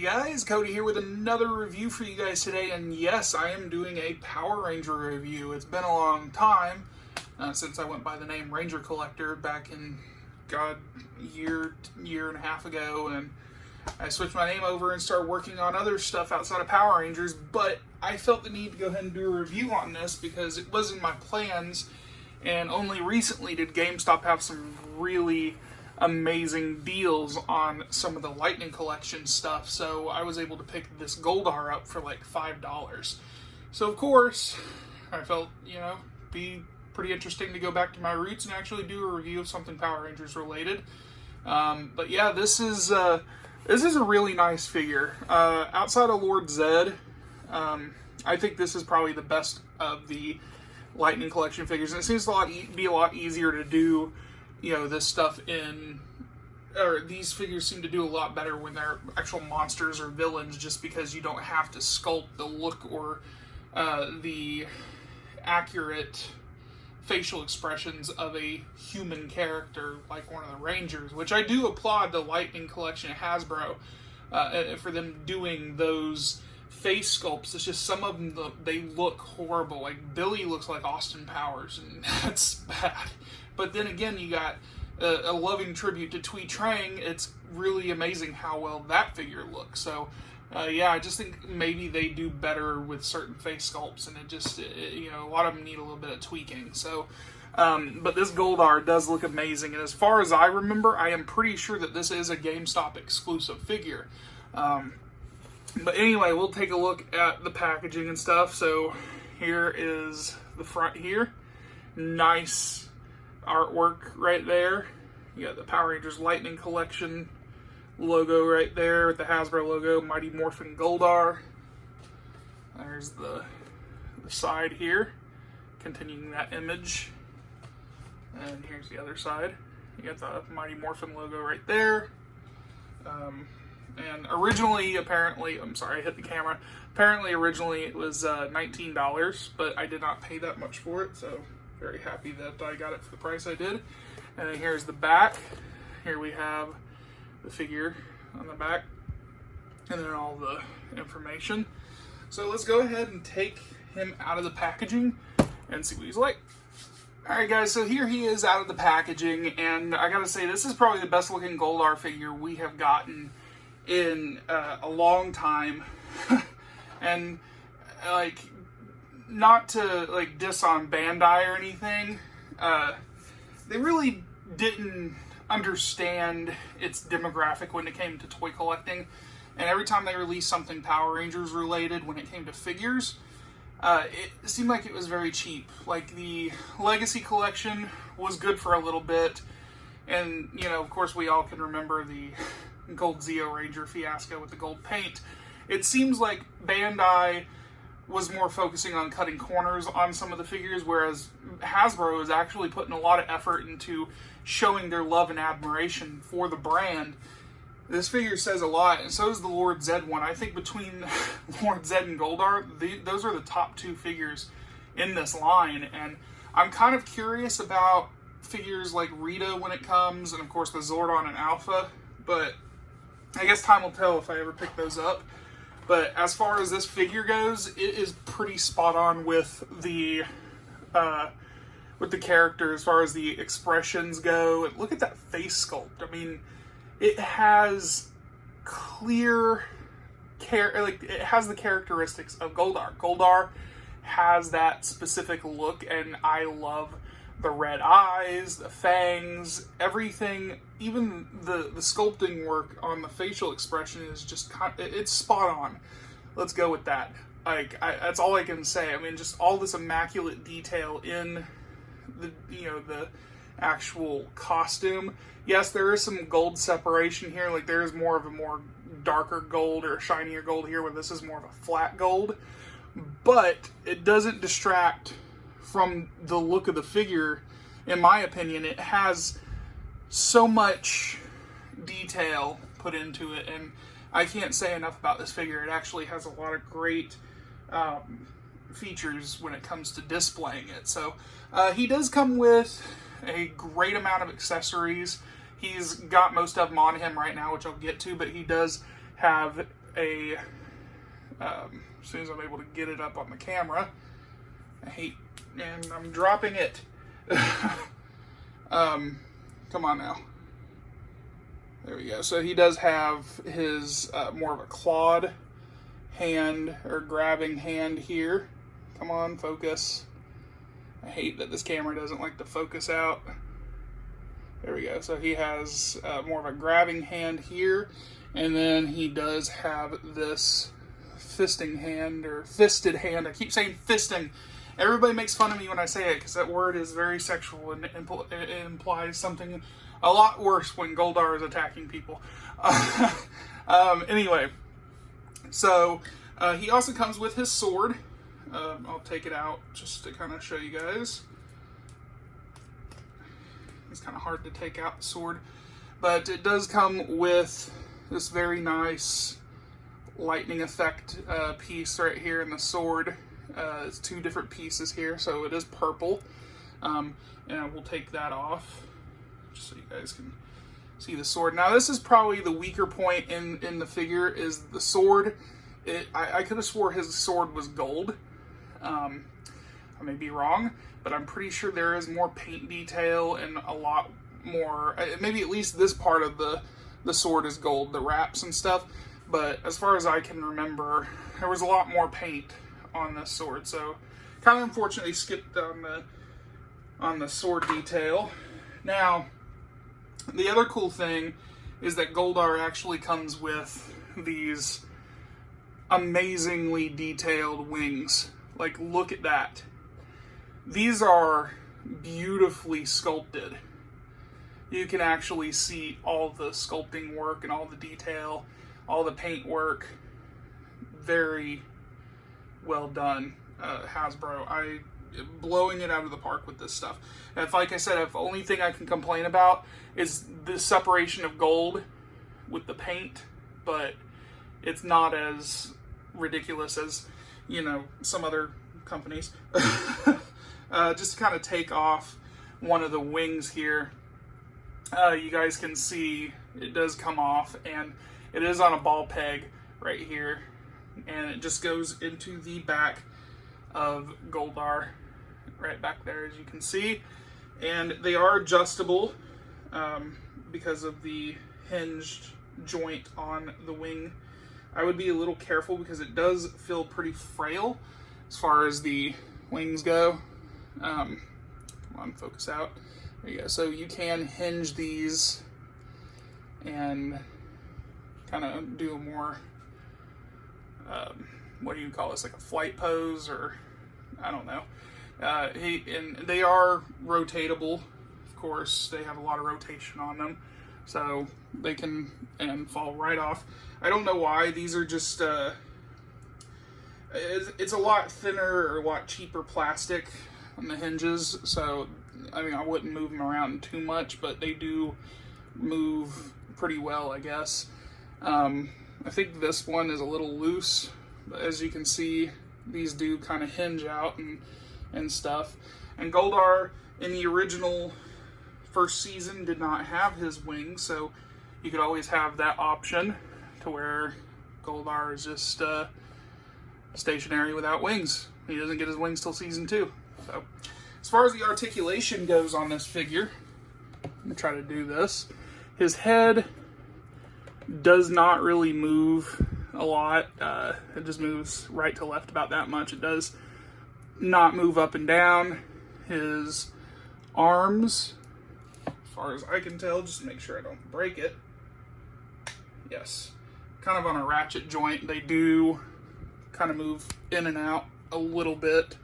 guys, Cody here with another review for you guys today, and yes, I am doing a Power Ranger review. It's been a long time since I went by the name Ranger Collector back in, year and a half ago, and I switched my name over and started working on other stuff outside of Power Rangers, but I felt the need to go ahead and do a review on this because it was in my plans, and only recently did GameStop have some really amazing deals on some of the Lightning Collection stuff, so I was able to pick this Goldar up for like $5. So of course, I felt, be pretty interesting to go back to my roots and actually do a review of something Power Rangers related. But yeah, this is a really nice figure. Outside of Lord Zed, I think this is probably the best of the Lightning Collection figures, and it seems to be a lot easier to do this stuff these figures seem to do a lot better when they're actual monsters or villains, just because you don't have to sculpt the look or the accurate facial expressions of a human character like one of the Rangers, which I do applaud the Lightning Collection at Hasbro for them doing those face sculpts. It's just some of them, they look horrible. Like Billy looks like Austin Powers, and that's bad. But then again, you got a loving tribute to Twee Trang. It's really amazing how well that figure looks. So, yeah, I just think maybe they do better with certain face sculpts, and a lot of them need a little bit of tweaking. So, but this Goldar does look amazing, and as far as I remember, I am pretty sure that this is a GameStop exclusive figure. But anyway, we'll take a look at the packaging and stuff. So, here is the front here. Nice artwork right there. You got the Power Rangers Lightning Collection logo right there with the Hasbro logo, Mighty Morphin Goldar. There's the side here, continuing that image. And here's the other side. You got the Mighty Morphin logo right there. And originally, apparently, I'm sorry, I hit the camera. Apparently, originally it was $19, but I did not pay that much for it, so very happy that I got it for the price I did. And then here's the back. Here we have the figure on the back, and then all the information. So let's go ahead and take him out of the packaging and see what he's like. Alright guys, so here he is out of the packaging, and I gotta say, this is probably the best looking Goldar figure we have gotten in a long time. And not to diss on Bandai or anything, they really didn't understand its demographic when it came to toy collecting, and every time they released something Power Rangers related when it came to figures, it seemed like it was very cheap. Like the Legacy Collection was good for a little bit, and of course we all can remember the Gold Zeo Ranger fiasco with the gold paint. It seems like Bandai was more focusing on cutting corners on some of the figures, whereas Hasbro is actually putting a lot of effort into showing their love and admiration for the brand. This figure says a lot, and so is the Lord Zed one. I think between Lord Zed and Goldar, those are the top two figures in this line, and I'm kind of curious about figures like Rita when it comes, and of course the Zordon and Alpha, but I guess time will tell if I ever pick those up. But as far as this figure goes, it is pretty spot on with the character as far as the expressions go. And look at that face sculpt. I mean, it has it has the characteristics of Goldar. Goldar has that specific look, and I love the red eyes, the fangs, everything. Even the sculpting work on the facial expression is just it's spot on. Let's go with that. That's all I can say. I mean, just all this immaculate detail in the actual costume. Yes, there is some gold separation here. Like there is more of a more darker gold or shinier gold here, where this is more of a flat gold. But it doesn't distract from the look of the figure. In my opinion, it has so much detail put into it, and I can't say enough about this figure. It actually has a lot of great features when it comes to displaying it. So he does come with a great amount of accessories. He's got most of them on him right now, which I'll get to, but he does have as soon as I'm able to get it up on the camera. And I'm dropping it. Come on now. There we go. So he does have his more of a clawed hand or grabbing hand here. Come on, focus. I hate that this camera doesn't like to focus out. There we go. So he has more of a grabbing hand here, and then he does have this fisting hand or fisted hand. I keep saying fisting. Everybody makes fun of me when I say it because that word is very sexual and it implies something a lot worse when Goldar is attacking people. Anyway, so he also comes with his sword. I'll take it out just to kind of show you guys. It's kind of hard to take out the sword, but it does come with this very nice lightning effect piece right here in the sword. It's two different pieces here, so it is purple. And we'll take that off just so you guys can see the sword. Now this is probably the weaker point in the figure, is the sword. I could have swore his sword was gold. I may be wrong, but I'm pretty sure there is more paint detail and a lot more, maybe at least this part of the sword is gold, the wraps and stuff. But as far as I can remember, there was a lot more paint on this sword, so kind of unfortunately skipped on the sword detail. Now, the other cool thing is that Goldar actually comes with these amazingly detailed wings. Like, look at that. These are beautifully sculpted. You can actually see all the sculpting work and all the detail, all the paint work. Very well done, Hasbro. Blowing it out of the park with this stuff. If, like I said, if the only thing I can complain about is the separation of gold with the paint, but it's not as ridiculous as, you know, some other companies. Just to kind of take off one of the wings here, you guys can see it does come off, and it is on a ball peg right here, and it just goes into the back of Goldar, right back there, as you can see. And they are adjustable because of the hinged joint on the wing. I would be a little careful because it does feel pretty frail as far as the wings go. Come on, focus out. There you go. So you can hinge these and kind of do a more, what do you call this, like a flight pose, or I don't know. And they are rotatable, of course. They have a lot of rotation on them, so they can fall right off. I don't know why. These are just, it's a lot thinner or a lot cheaper plastic on the hinges, so I mean, I wouldn't move them around too much, but they do move pretty well, I guess. I think this one is a little loose, but as you can see, these do kind of hinge out and stuff. And Goldar, in the original first season, did not have his wings, so you could always have that option to where Goldar is just stationary without wings. He doesn't get his wings till season 2. So, as far as the articulation goes on this figure, I'm going to try to do this. His head does not really move a lot. It just moves right to left about that much. It does not move up and down. His arms, as far as I can tell, just to make sure I don't break it. Yes, kind of on a ratchet joint. They do kind of move in and out a little bit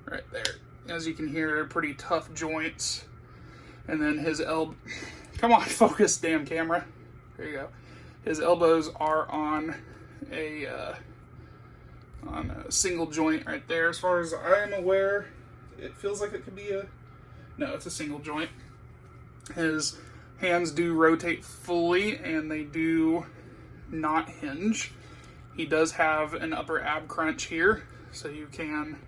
right there. As you can hear, they're pretty tough joints. And then his come on, focus, damn camera. There you go. His elbows are on a single joint right there. As far as I am aware, it feels like it could be no, it's a single joint. His hands do rotate fully, and they do not hinge. He does have an upper ab crunch here, so you can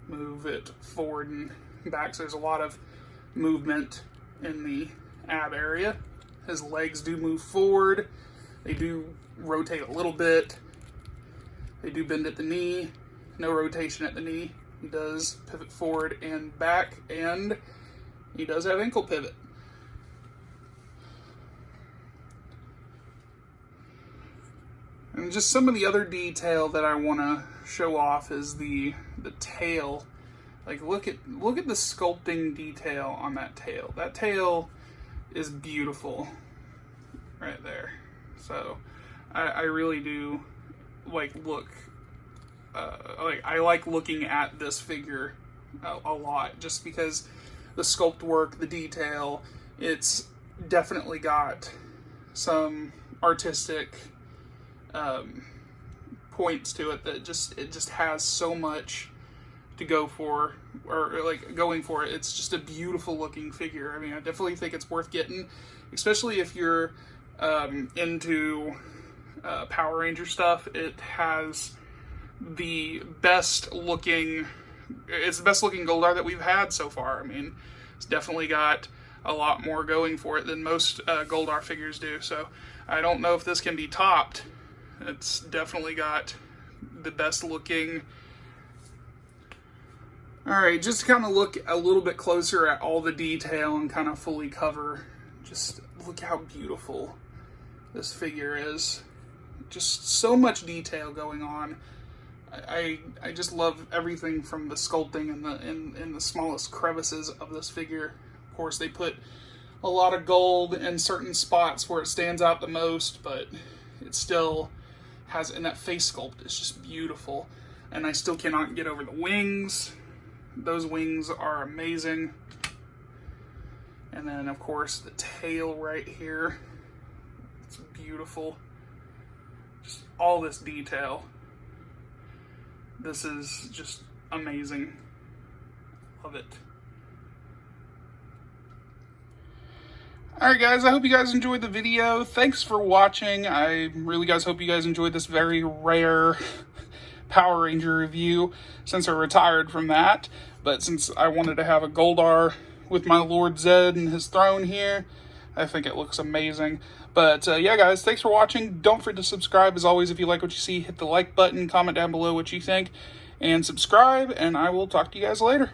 move it forward and back. So there's a lot of movement in the ab area. His legs do move forward. They do rotate a little bit. They do bend at the knee. No rotation at the knee. He does pivot forward and back, and he does have ankle pivot. And just some of the other detail that I want to show off is the tail. Like, look at the sculpting detail on that tail. That tail is beautiful right there. So I really do like I like looking at this figure a lot, just because the sculpt work, the detail, it's definitely got some artistic points to it that it just has so much to go for, or like going for it. It's just a beautiful looking figure. I mean, I definitely think it's worth getting, especially if you're into Power Ranger stuff. It has the best looking, it's the best looking Goldar that we've had so far. I mean, it's definitely got a lot more going for it than most Goldar figures do. So I don't know if this can be topped. It's definitely got the best looking. Alright, just to kind of look a little bit closer at all the detail and kind of fully cover, just look how beautiful this figure is. Just so much detail going on. I just love everything from the sculpting and in the smallest crevices of this figure. Of course, they put a lot of gold in certain spots where it stands out the most, but it still has, in that face sculpt, it's just beautiful. And I still cannot get over the wings. Those wings are amazing. And then, of course, the tail right here. It's beautiful. Just all this detail. This is just amazing. Love it. Alright guys, I hope you guys enjoyed the video. Thanks for watching. I really hope you guys enjoyed this very rare Power Ranger review, since I retired from that. But since I wanted to have a Goldar with my Lord Zed and his throne here, I think it looks amazing. But yeah guys, thanks for watching. Don't forget to subscribe. As always, if you like what you see, hit the like button, comment down below what you think, and subscribe, and I will talk to you guys later.